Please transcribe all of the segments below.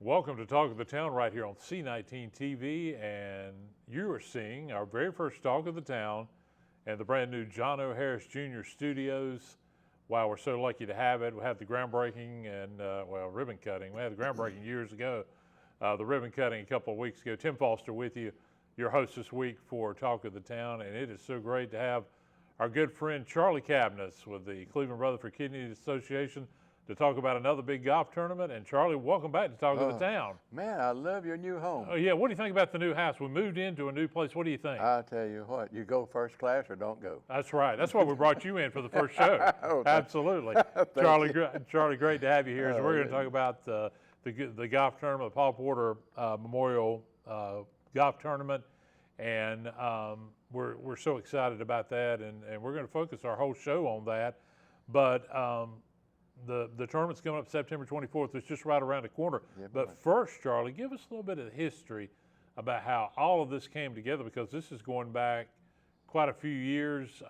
Welcome to Talk of the Town right here on C19 TV, and you are seeing our very first Talk of the Town and the brand new John O. Harris Jr. Studios. Wow, we're so lucky to have it. We had the groundbreaking and, ribbon cutting. We had the groundbreaking years ago, the ribbon cutting a couple of weeks ago. Tim Foster with you, your host this week for Talk of the Town, and it is so great to have our good friend Charlie Cabness with the Cleveland Rutherford Kidney Association to talk about another big golf tournament. And Charlie, welcome back to Talk of the Town. Man, I love your new home. Oh yeah, what do you think about the new house? We moved into a new place. What do you think? I'll tell you what, you go first class or don't go. That's right. That's why we brought you in for the first show. Oh, Absolutely. Charlie, great to have you here. So we're going to talk about the golf tournament, the Paul Porter Memorial Golf Tournament, and we're so excited about that, and we're going to focus our whole show on that. But the tournament's coming up September 24th. It's just right around the corner. Yeah, but first, Charlie, give us a little bit of the history about how all of this came together, because this is going back quite a few years,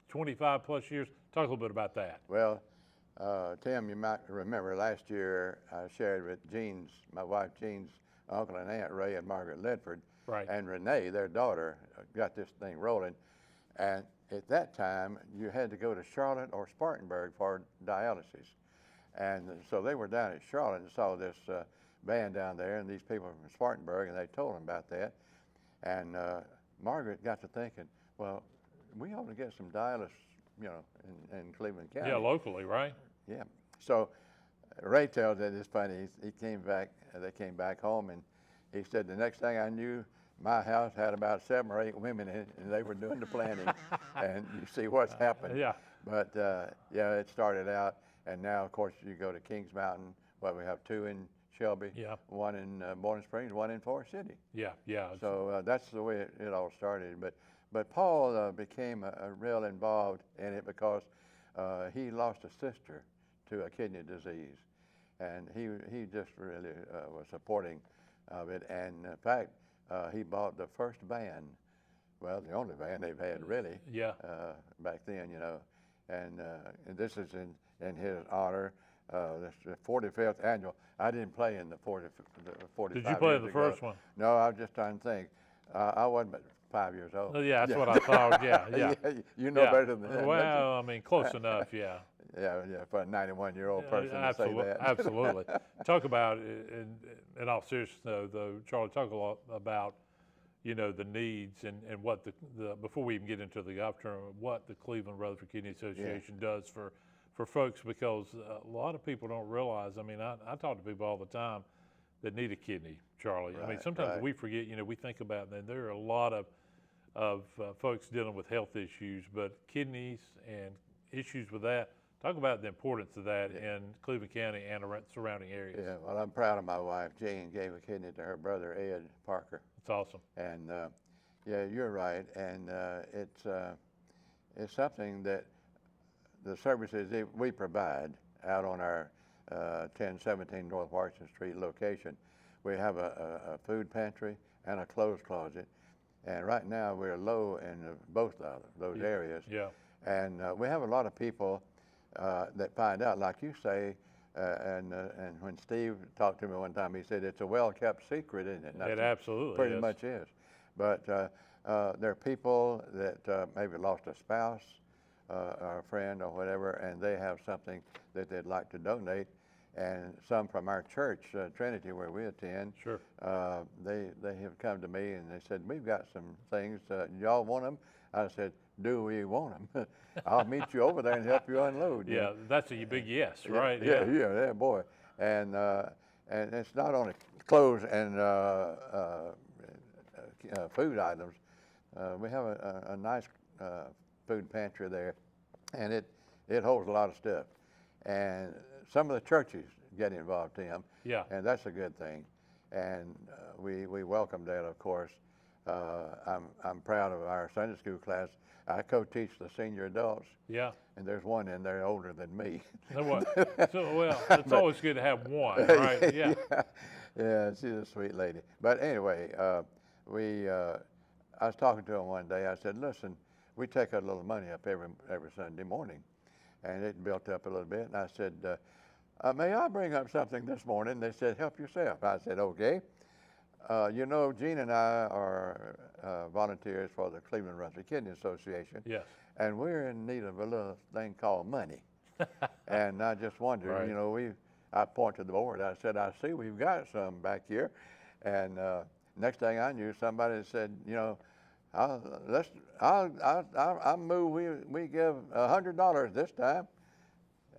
25 plus years. Talk a little bit about that. Well, Tim, you might remember last year I shared with my wife Jean's uncle and aunt, Ray and Margaret Ledford, Right. and Renee, their daughter, got this thing rolling. And at that time, you had to go to Charlotte or Spartanburg for dialysis. And so they were down at Charlotte and saw this band down there and these people from Spartanburg, and they told them about that. And Margaret got to thinking, well, we ought to get some dialysis, in Cleveland County. Yeah, locally, right? Yeah. So Ray tells that it's funny. He came back, they came back home, and he said the next thing I knew, my house had about 7 or 8 women in it, and they were doing the planning. And you see what's happened. Yeah. But it started out, and now of course you go to Kings Mountain. Well, we have 2 in Shelby, Yeah. 1 in Bowling Springs, 1 in Forest City. Yeah. So that's the way it all started. But Paul became a real involved in it because he lost a sister to a kidney disease, and he just really was supporting of it. And in fact, he bought the first band, well, the only band they've had really, Yeah. back then, and this is in his honor. This is the 45th annual. I didn't play in the 45. Did you play in the first one? No, I was just trying to think. I wasn't but 5 years old. Yeah, that's what I thought. Yeah. You know better than that. Well, I mean, close enough. Yeah. Yeah, for a 91-year-old person to say that. Absolutely. Talk about, in all seriousness though, Charlie, talk a lot about, the needs and what before we even get into the golf tournament, what the Cleveland Rutherford Kidney Association does for folks, because a lot of people don't realize, I mean, I talk to people all the time that need a kidney, Charlie. I mean, sometimes we forget, we think about that. There are a lot of folks dealing with health issues, but kidneys and issues with that. Talk about the importance of that in Cleveland County and around surrounding areas. Yeah, well, I'm proud of my wife. Jane gave a kidney to her brother, Ed Parker. It's awesome. And you're right. And it's something that the services that we provide out on our 1017 North Washington Street location. We have a food pantry and a clothes closet. And right now we're low in both of those areas. Yeah. And we have a lot of people that find out, like you say, and when Steve talked to me one time, he said it's a well-kept secret, isn't it? It absolutely pretty much is. But there are people that maybe lost a spouse or a friend or whatever, and they have something that they'd like to donate. And some from our church, Trinity, where we attend, Sure. They have come to me and they said, we've got some things, y'all want them? I said, do we want them? I'll meet you over there and help you unload. Yeah, that's a big yes, right? Yeah, boy. And it's not only clothes and food items. We have a nice food pantry there, and it holds a lot of stuff. And some of the churches get involved, Tim. Yeah. And that's a good thing. And we welcome that, of course. I'm proud of our Sunday school class. I co-teach the senior adults. Yeah. And there's one in there older than me. Well, it's always good to have one, right? Yeah. Yeah, she's a sweet lady. But anyway, I was talking to him one day. I said, listen, we take a little money up every Sunday morning. And it built up a little bit. And I said, May I bring up something this morning? They said, help yourself. I said, okay. You know, Gene and I are volunteers for the Cleveland Rutherford Kidney Association. Yes. And we're in need of a little thing called money. And I just wondered, Right. you know, I pointed to the board. I said, I see we've got some back here. And next thing I knew, somebody said, you know, I'll move, we give $100 this time.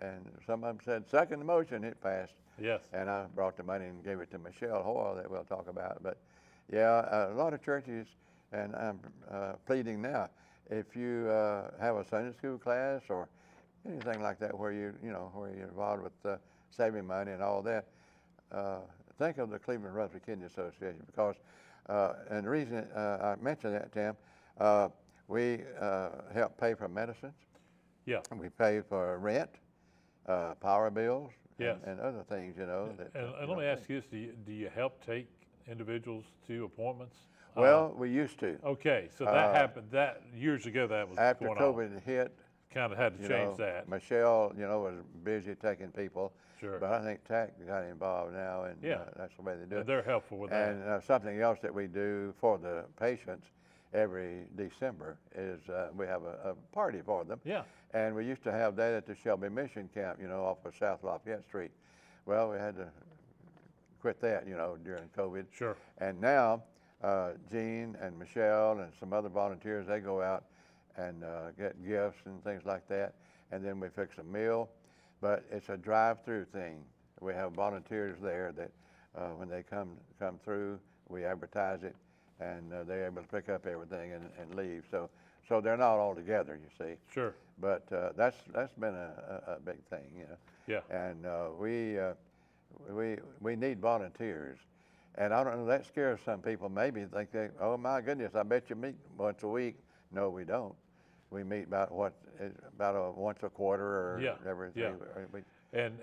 And some of them said, second the motion, it passed. Yes. And I brought the money and gave it to Michelle Hoyle that we'll talk about. But yeah, a lot of churches, and I'm pleading now, if you have a Sunday school class or anything like that where where you're involved with saving money and all that, think of the Cleveland Rutherford Kidney Association, because, and the reason I mention that, Tim, we help pay for medicines. Yeah. We pay for rent, power bills, Yes. and other things, you know. And let me ask you this, do you help take individuals to appointments? Well, we used to. Okay, so that happened, years ago that was After going on. COVID hit, Kind of had to you change know, that. Michelle, was busy taking people. Sure. But I think TAC got involved now, and Yeah. that's the way they do And it. they're helpful with that. And something else that we do for the patients every December is we have a party for them. Yeah. And we used to have that at the Shelby Mission Camp, off of South Lafayette Street. Well, we had to quit that, during COVID. Sure. And now, Gene and Michelle and some other volunteers, they go out and get gifts and things like that. And then we fix a meal. But it's a drive-through thing. We have volunteers there that when they come through, we advertise it, and they're able to pick up everything and leave. So they're not all together, you see. Sure. But that's been a big thing, Yeah. And we need volunteers. And I don't know, that scares some people. Maybe think oh my goodness, I bet you meet once a week. No, we don't. We meet about once a quarter or Yeah, every yeah. 3 weeks. And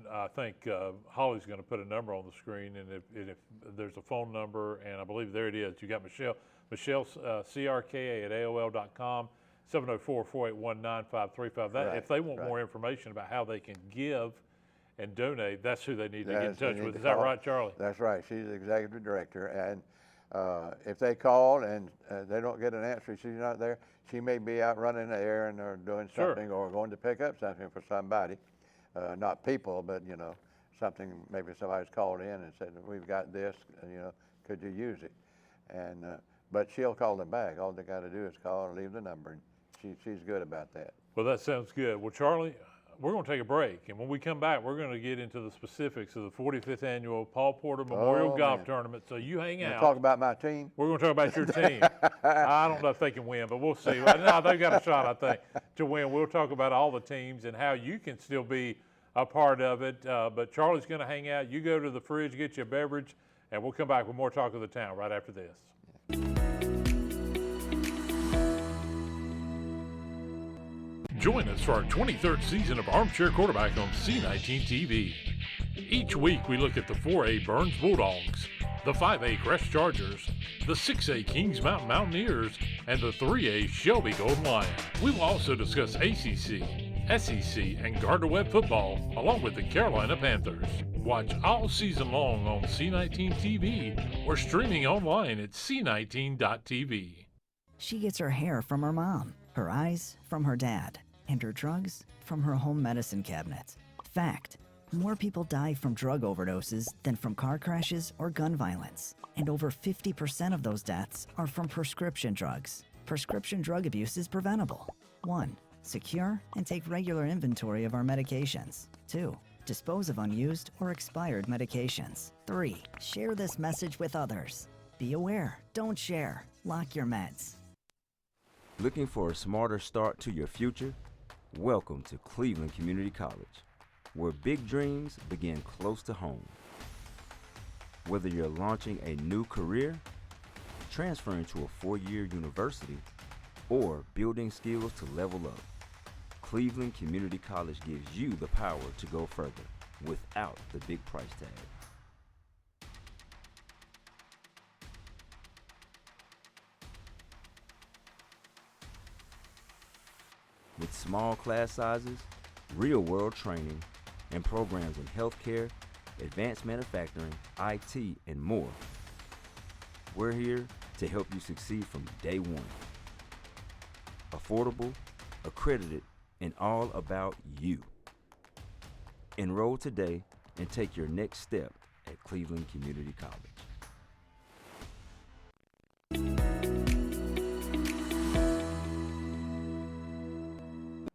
I think Holly's going to put a number on the screen, and if there's a phone number, and I believe there it is. You got Michelle, CRKA@AOL.com, 704-481-9535. That Right, if they want right. more information about how they can give and donate, that's who they need to get in That's who touch they with. need Is to that call. right, Charlie? That's right. She's the executive director, and if they call and they don't get an answer, she's not there. She may be out running an errand or doing Sure. something or going to pick up something for somebody, not people, but something. Maybe somebody's called in and said, "We've got this, could you use it?" And but she'll call them back. All they got to do is call and leave the number, and she's good about that. Well, that sounds good. Well, Charlie, we're going to take a break, and when we come back, we're going to get into the specifics of the 45th annual Paul Porter Memorial Golf man. Tournament. So you hang Wanna out. talk about my team. We're going to talk about your team. I don't know if they can win, but we'll see. No, they've got a shot, I think, to win. We'll talk about all the teams and how you can still be a part of it. But Charlie's going to hang out. You go to the fridge, get you a beverage, and we'll come back with more Talk of the Town right after this. Join us for our 23rd season of Armchair Quarterback on C19 TV. Each week we look at the 4A Burns Bulldogs, the 5A Crest Chargers, the 6A Kings Mountain Mountaineers, and the 3A Shelby Golden Lion. We will also discuss ACC, SEC, and Gardner-Webb football, along with the Carolina Panthers. Watch all season long on C19 TV or streaming online at c19.tv. She gets her hair from her mom, her eyes from her dad, and her drugs from her home medicine cabinet. Fact: more people die from drug overdoses than from car crashes or gun violence. And over 50% of those deaths are from prescription drugs. Prescription drug abuse is preventable. 1. Secure and take regular inventory of our medications. 2. Dispose of unused or expired medications. 3. Share this message with others. Be aware, don't share, lock your meds. Looking for a smarter start to your future? Welcome to Cleveland Community College, where big dreams begin close to home. Whether you're launching a new career, transferring to a 4-year university, or building skills to level up, Cleveland Community College gives you the power to go further without the big price tag. With small class sizes, real-world training, and programs in healthcare, advanced manufacturing, IT, and more. We're here to help you succeed from day one. Affordable, accredited, and all about you. Enroll today and take your next step at Cleveland Community College.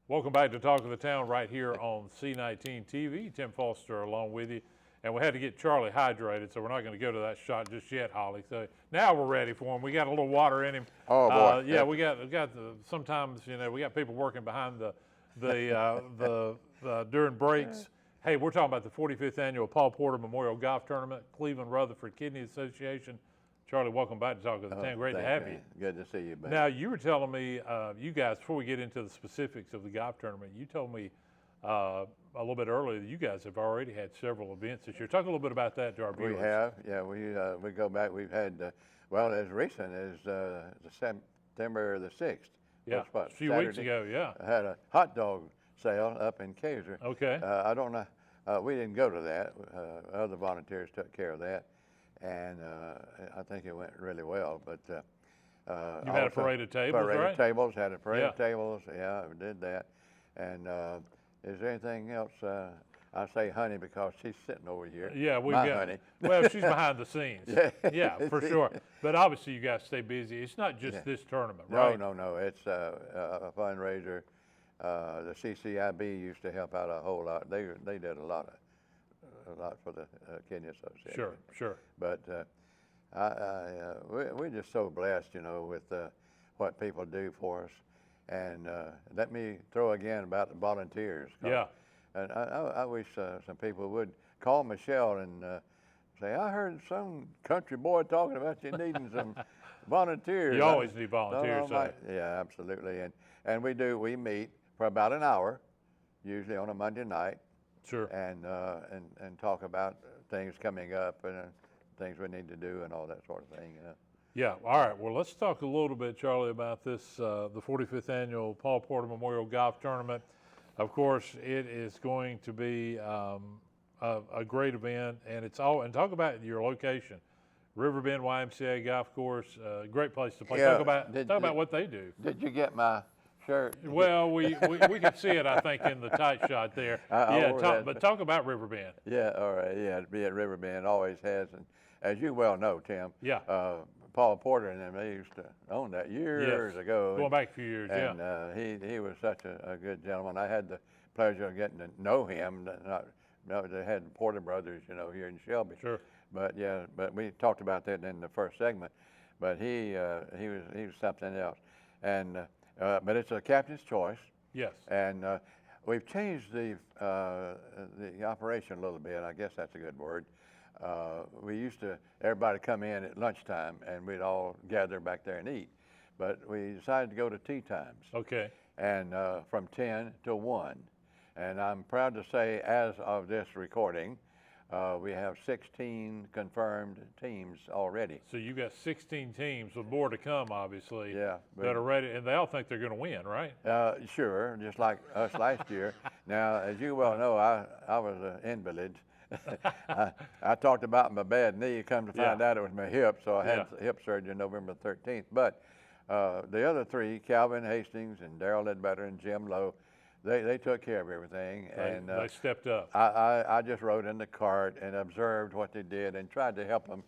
Welcome back to Talk of the Town right here on C19 TV. Tim Foster along with you. And we had to get Charlie hydrated, so we're not going to go to that shot just yet, Holly. So now we're ready for him. We got a little water in him. Oh, boy. Yeah, we got sometimes, we got people working behind the during breaks. Hey, we're talking about the 45th annual Paul Porter Memorial Golf Tournament, Cleveland Rutherford Kidney Association. Charlie, welcome back to Talk of the Town. Great to have you. Good to see you, man. Now, you were telling me, you guys, before we get into the specifics of the golf tournament, you told me a little bit earlier that you guys have already had several events this year. Talk a little bit about that to our viewers. We have, yeah. We go back. We've had, well, as recent as the September the 6th. Yeah, That's what, a few weeks Saturday. ago, yeah. I had a hot dog sale up in Kaiser. Okay. I don't know. We didn't go to that. Other volunteers took care of that, and I think it went really well. But You had a also parade of tables, parade right? of tables. Had a parade of Yeah. tables. Yeah, we did that. And is there anything else? I say honey because she's sitting over here. Yeah, we've My got, honey. well, she's behind the scenes. Yeah. Yeah, for sure. But obviously you guys stay busy. It's not just Yeah. this tournament, No, right? no. It's a fundraiser. The CCIB used to help out a whole lot. They did a lot for the Kidney Association. Sure. But we're just so blessed, with what people do for us. And let me throw again about the volunteers. Yeah. And I wish some people would call Michelle and say, I heard some country boy talking about you needing some volunteers. You always need volunteers. No, yeah, absolutely. And we meet for about an hour, usually on a Monday night, Sure. and talk about things coming up and things we need to do and all that sort of thing. Yeah, all right. Well, let's talk a little bit, Charlie, about this, the 45th annual Paul Porter Memorial Golf Tournament. Of course, it is going to be a great event, and and talk about your location. Riverbend YMCA Golf Course, great place to play. Yeah, Talk about what they do. Did you get my shirt? Well, we can see it, I think, in the tight shot there. But talk about Riverbend. Yeah, all right. Yeah, to be at Riverbend always has, and as you well know, Tim. Yeah. Paul Porter and them, they used to own that years ago. Going back a few years, and yeah. he was such a good gentleman. I had the pleasure of getting to know him. They had the Porter brothers, here in Shelby. Sure. But we talked about that in the first segment. But he was something else. And but it's a captain's choice. Yes. And we've changed the operation a little bit. I guess that's a good word. We used to, everybody come in at lunchtime and we'd all gather back there and eat. But we decided to go to tea times. Okay. And from 10 to 1. And I'm proud to say, as of this recording, we have 16 confirmed teams already. So you got 16 teams with more to come, obviously. Yeah, That are ready, and they all think they're going to win, right? Sure, just like us last year. Now, as you well know, I was an invalid. I talked about my bad knee. Come to find out it was my hip, so I had hip surgery November 13th. But the other three, Calvin Hastings and Darrell Ledbetter and Jim Lowe, they took care of everything. And They stepped up. I just rode in the cart and observed what they did and tried to help them,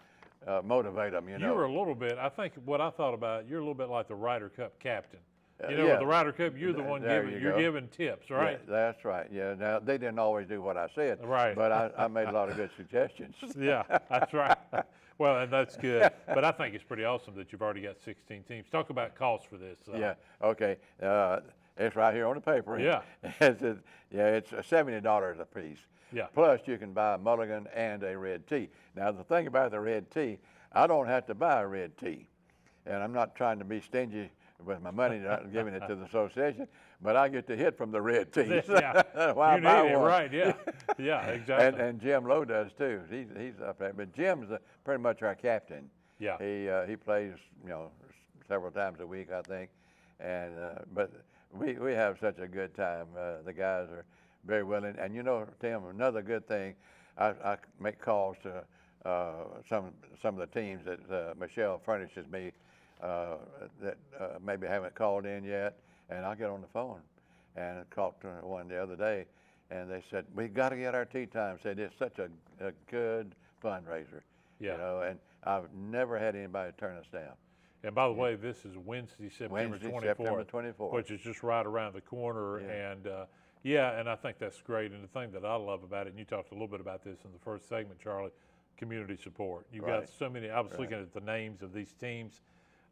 motivate them, You were a little bit, I think what I thought about, you're a little bit like the Ryder Cup captain. Yeah. With the Ryder Cup, you're the one There giving, you go. giving tips, right? Yeah, that's right. Yeah. Now they didn't always do what I said. Right. But I made a lot of good suggestions. Yeah, that's right. Well, and that's good. But I think it's pretty awesome that you've already got 16 teams. Talk about costs for this. Yeah. Okay. It's right here on the paper. Yeah. It's $70 a piece. Yeah. Plus you can buy a mulligan and a red tee. Now the thing about the red tee, I don't have to buy a red tee, and I'm not trying to be stingy with my money, not giving it to the association, but I get to hit from the red tee. Yeah. Why You buy need it, one? right? Yeah. Yeah, exactly. And Jim Lowe does too. He's up there, but Jim's pretty much our captain. Yeah. He plays several times a week, I think, and but we have such a good time. The guys are very willing. And you know, Tim, another good thing, I make calls to some of the teams that Michelle furnishes me that maybe haven't called in yet, and I get on the phone and I talked to one the other day, and they said, we got to get our tea time. Said it's such a good fundraiser, Yeah. you know, and I've never had anybody turn us down. And by the way, this is Wednesday, September 24th, which is just right around the corner. Yeah. And yeah, and I think that's great. And the thing that I love about it, and you talked a little bit about this in the first segment, Charlie, community support. You've got Right. so many, I was looking at the names of these teams.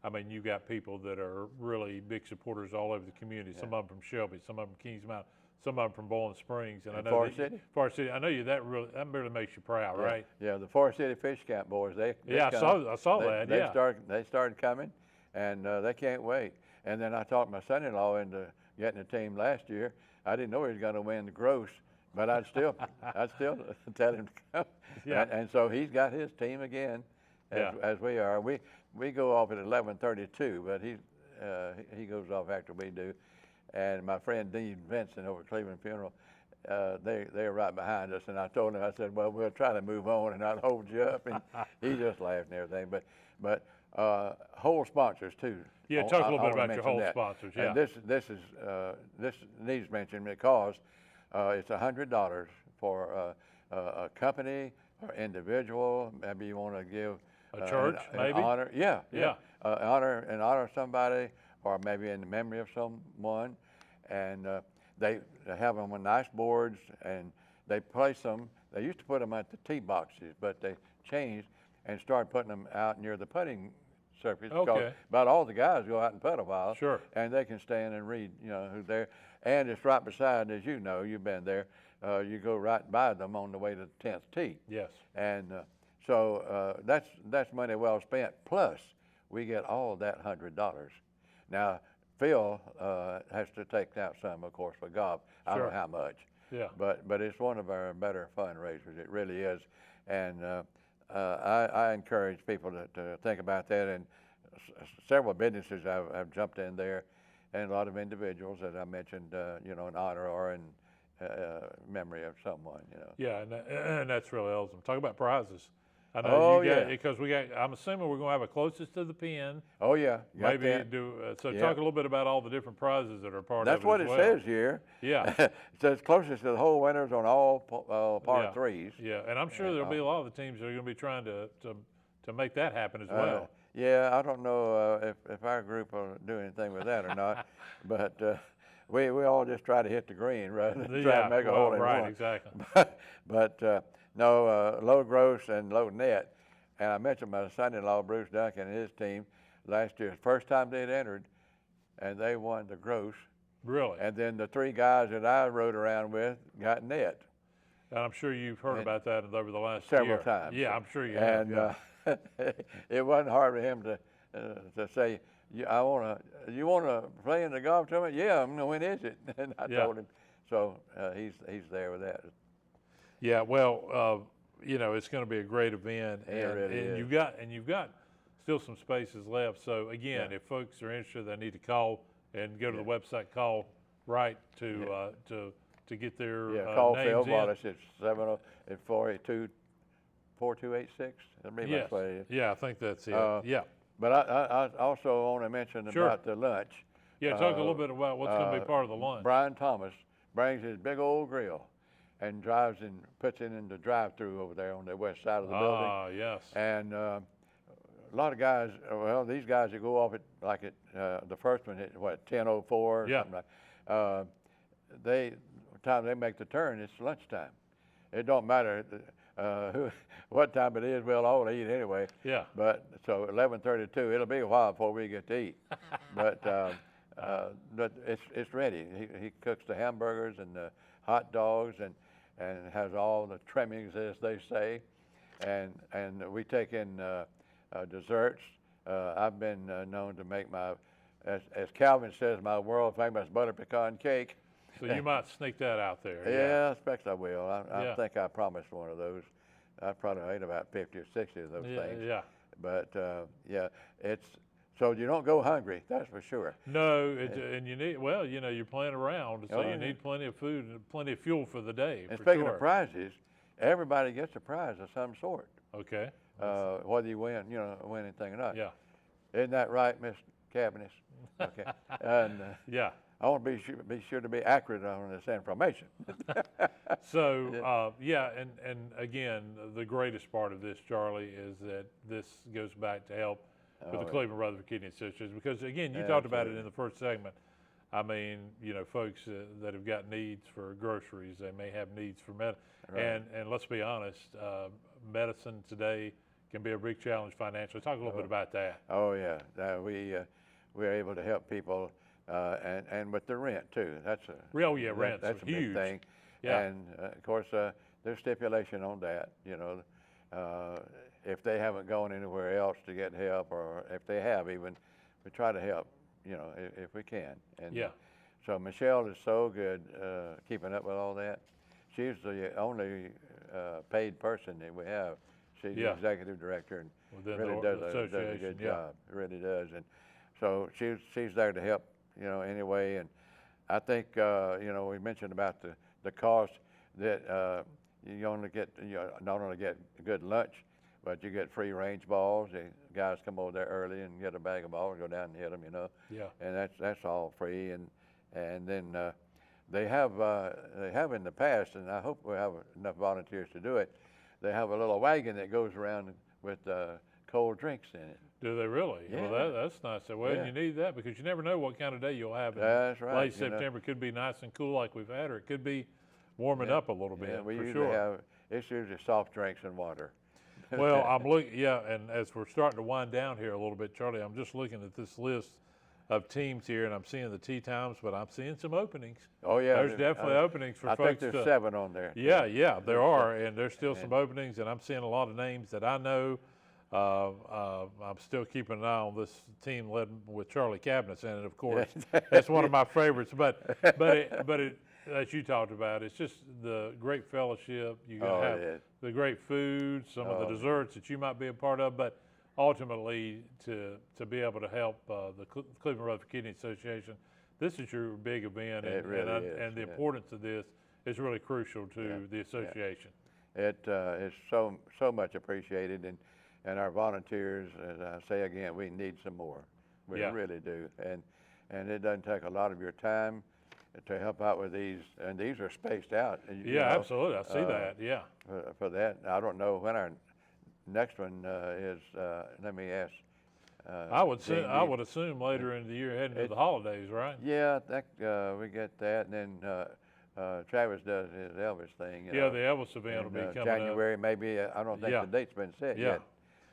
I mean, you got people that are really big supporters all over the community. Some of them from Shelby, some of them Kings Mountain, some of them from Bowling Springs, and I know Forest City? Forest City. I know you that really makes you proud, Yeah. right? Yeah, the Forest City Fish Camp boys, they Yeah, come. I saw that. They Yeah. started coming, and they can't wait. And then I talked my son-in-law into getting a team last year. I didn't know he was going to win the gross, but I'd still tell him to come. Yeah. And so he's got his team again, as we are. We go off at 11:32, but he goes off after we do. And my friend Dean Vincent over at Cleveland Funeral, they're right behind us. And I told him, I said, well, we'll try to move on and not hold you up. And he just laughed and everything. But whole sponsors too. Yeah, talk a little bit about your whole sponsors. Yeah. And this needs mention because it's $100 for a company or individual. Maybe you want to give A church, an maybe? honor. Yeah. Yeah. Honor somebody, or maybe in the memory of someone, and they have them on nice boards, and they place them. They used to put them at the tee boxes, but they changed and started putting them out near the putting surface. because Okay. About all the guys go out and putt a while. Sure. And they can stand and read, you know, who's there. And it's right beside, as you know, you've been there. You go right by them on the way to the 10th tee. Yes. And so that's money well spent. Plus, we get all that $100. Now, Phil has to take out some, of course, for golf. I don't Sure. know how much. Yeah. But it's one of our better fundraisers. It really is. And I encourage people to think about that. And several businesses have jumped in there, and a lot of individuals, as I mentioned, you know, in honor or in memory of someone, you know. Yeah, and that's really awesome. Talk about prizes. I know Oh, you got, yeah. because I'm assuming we're going to have a closest to the pin. Oh, yeah. got Maybe that. do, so Yeah. talk a little bit about all the different prizes that are part That's of it what as it well. says here. Yeah. It says closest to the whole winners on all par Yeah. threes. Yeah, and I'm sure there'll be a lot of the teams that are going to be trying to make that happen as well. Yeah, I don't know if our group will do anything with that or not, but we all just try to hit the green rather than try Yeah, to make a well, hole in right, one. exactly. But no, low gross and low net. And I mentioned my son-in-law, Bruce Duncan, and his team last year. First time they'd entered, and they won the gross. Really? And then the three guys that I rode around with got net. And I'm sure you've heard about that over the last Several year. times. Yeah, I'm sure you have. And Yeah. it wasn't hard for him to say, you want to play in the golf tournament? Yeah, when is it? And I Yeah. told him. So he's there with that. Yeah, well, you know, it's going to be a great event, It really is. you've got still some spaces left. So again, if folks are interested, they need to call and go to the website, call right to get their Call names Phil in. Wallace at 482-4286. That'd be Yes. my way. Yeah, I think that's it. Yeah. But I also want to mention Sure. about the lunch. Yeah, talk a little bit about what's going to be part of the lunch. Brian Thomas brings his big old grill and drives and puts it in the drive-through over there on the west side of the building. Ah, yes. And a lot of guys, well, these guys that go off at the first one hit what 10:04 or Yeah. something like. Time they make the turn, it's lunchtime. It don't matter what time it is. We'll all eat anyway. Yeah. But so 11:32, it'll be a while before we get to eat. But it's ready. He cooks the hamburgers and the hot dogs and has all the trimmings, as they say, and we take in desserts. I've been known to make as Calvin says, my world famous butter pecan cake. So you might sneak that out there. Yeah, I expect I will. I Yeah. think I promised one of those. I probably ate about 50 or 60 of those Yeah. things. Yeah. But yeah, it's So you don't go hungry, that's for sure. No, and you need, well, you know, you're playing around, so Oh, you yeah. need plenty of food and plenty of fuel for the day, And for speaking sure. of prizes, everybody gets a prize of some sort, Okay, whether you win, you know, win anything or not. yeah, Isn't that right, Miss Cabinet? Okay. And yeah. I want to be sure to be accurate on this information. So, yeah, and again, the greatest part of this, Charlie, is that this goes back to help with the yeah. Cleveland Rutherford Kidney Association, because again, you talked about it Absolutely. in the first segment. I mean, you know, folks that have got needs for groceries, they may have needs for Right. and let's be honest, medicine today can be a big challenge financially. Talk a little bit about that. Oh yeah, we're able to help people, and with the rent too. That's a Oh, yeah, rent's that's a huge. big thing. Yeah. And of course, there's stipulation on that. You know, if they haven't gone anywhere else to get help, or if they have even, we try to help. You know, if we can. And Yeah. so Michelle is so good keeping up with all that. She's the only paid person that we have. She's Yeah. the executive director and Within really the does a association, good yeah. job. Really does. And so she's there to help, you know, anyway. And I think, you know, we mentioned about the cost that you only get, you not only get a good lunch, but you get free range balls. The guys come over there early and get a bag of balls, go down and hit them, you know. Yeah. And that's all free. And then they have in the past, and I hope we have enough volunteers to do it. They have a little wagon that goes around with cold drinks in it. Do they really? Well, Yeah. that's nice. Well, Yeah. you need that because you never know what kind of day you'll have. That's right, Late you know. September could be nice and cool like we've had, or it could be warming up a little bit, Yeah, we for usually sure. have, it's usually soft drinks and water. Well, I'm looking, yeah, and as we're starting to wind down here a little bit, Charlie, I'm just looking at this list of teams here, and I'm seeing the tee times, but I'm seeing some openings. Oh yeah, There's definitely openings for I folks think there's to. 7 on there. Yeah, there are, and there's still some openings, and I'm seeing a lot of names that I know. I'm still keeping an eye on this team led with Charlie Cabinets in it, of course. That's one of my favorites. But as you talked about, it's just the great fellowship. You're Oh, gonna have yeah. the great food, some of the desserts that you might be a part of, but ultimately to be able to help the Cleveland Rutherford Kidney Association. This is your big event, It really is, and the yeah. importance of this is really crucial to the association. It is so much appreciated, and our volunteers, as I say again, we need some more. We Yeah. really do, and it doesn't take a lot of your time to help out with these, and these are spaced out. You Yeah, know, absolutely. I see that. Yeah. for that. I don't know when our next one is. Let me ask. I would Gene, I would assume later in the year, heading to the holidays, right? Yeah, we get that, and then Travis does his Elvis thing. You Yeah, know, the Elvis event will be in, coming January, maybe. I don't think Yeah. the date's been set Yeah. yet,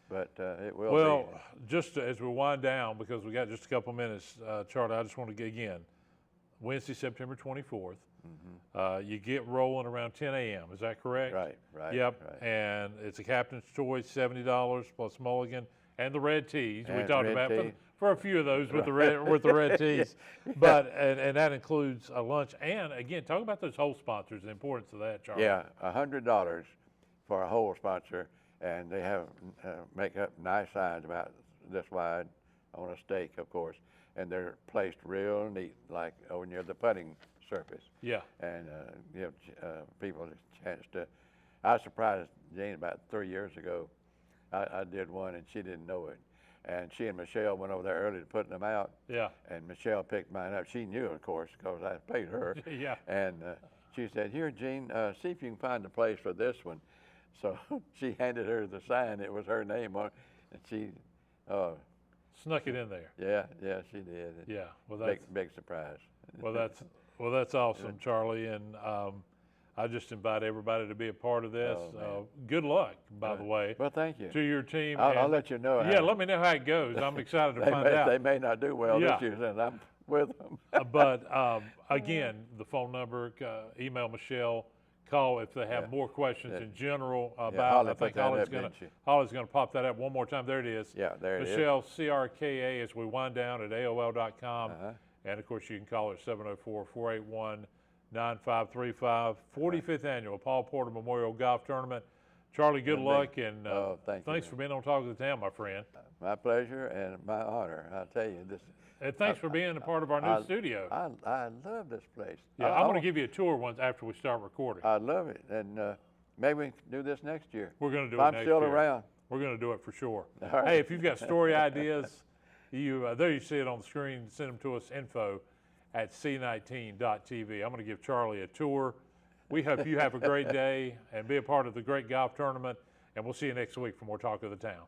but it will up. Well, be. just as we wind down, because we got just a couple minutes, Charlie, I just want to get again. Wednesday, September 24th. You get rolling around 10 a.m. Is that correct? Right. Yep. Right. And it's a captain's choice, $70 plus mulligan, and the red tees. We And talked red about tea. for a few of those with the red tees, but and that includes a lunch. And again, talk about those whole sponsors, the importance of that, Charlie. Yeah, $100 for a whole sponsor, and they have make up nice signs about this wide on a stake, of course, and they're placed real neat, like over near the putting surface. Yeah. And give people a chance to. I was surprised Jane about 3 years ago. I did one and she didn't know it, and she and Michelle went over there early to put them out. Yeah. And Michelle picked mine up. She knew, of course, because I paid her. Yeah. And she said, "Here, Gene, see if you can find a place for this one." So she handed her the sign. It was her name on it, and she, Snuck it in there. yeah, she did. Yeah. Well, that's Big surprise. that's awesome, Charlie, and I just invite everybody to be a part of this. Oh, man. Good luck, by the way, Well, thank you. to your team. I'll and- let you know. Yeah, let me know how it goes. I'm excited to find they out. may not do well Yeah. this year since I'm with them. But again, the phone number, email Michelle, call if they have more questions in general about. Holly I put think that Holly's up, gonna didn't she? Holly's gonna pop that up one more time. There it is. Yeah, there it is. Michelle CRKA as we wind down at AOL.com, Uh-huh. and of course you can call her 704-481-9535. 45th annual Paul Porter Memorial Golf Tournament. Charlie, good me. luck, and Oh, thank you, thanks man. for being on Talk of the Town, my friend. My pleasure and my honor. I tell you, this. And thanks for being a part of our new studio. I love this place. Yeah, I'm going to give you a tour once after we start recording. I love it, and maybe we can do this next year. We're going to do If it I'm next still year. around. We're going to do it for sure. All right. Hey, if you've got story ideas, there you see it on the screen. Send them to us, info@c19.tv. I'm going to give Charlie a tour. We hope you have a great day and be a part of the great golf tournament, and we'll see you next week for more Talk of the Town.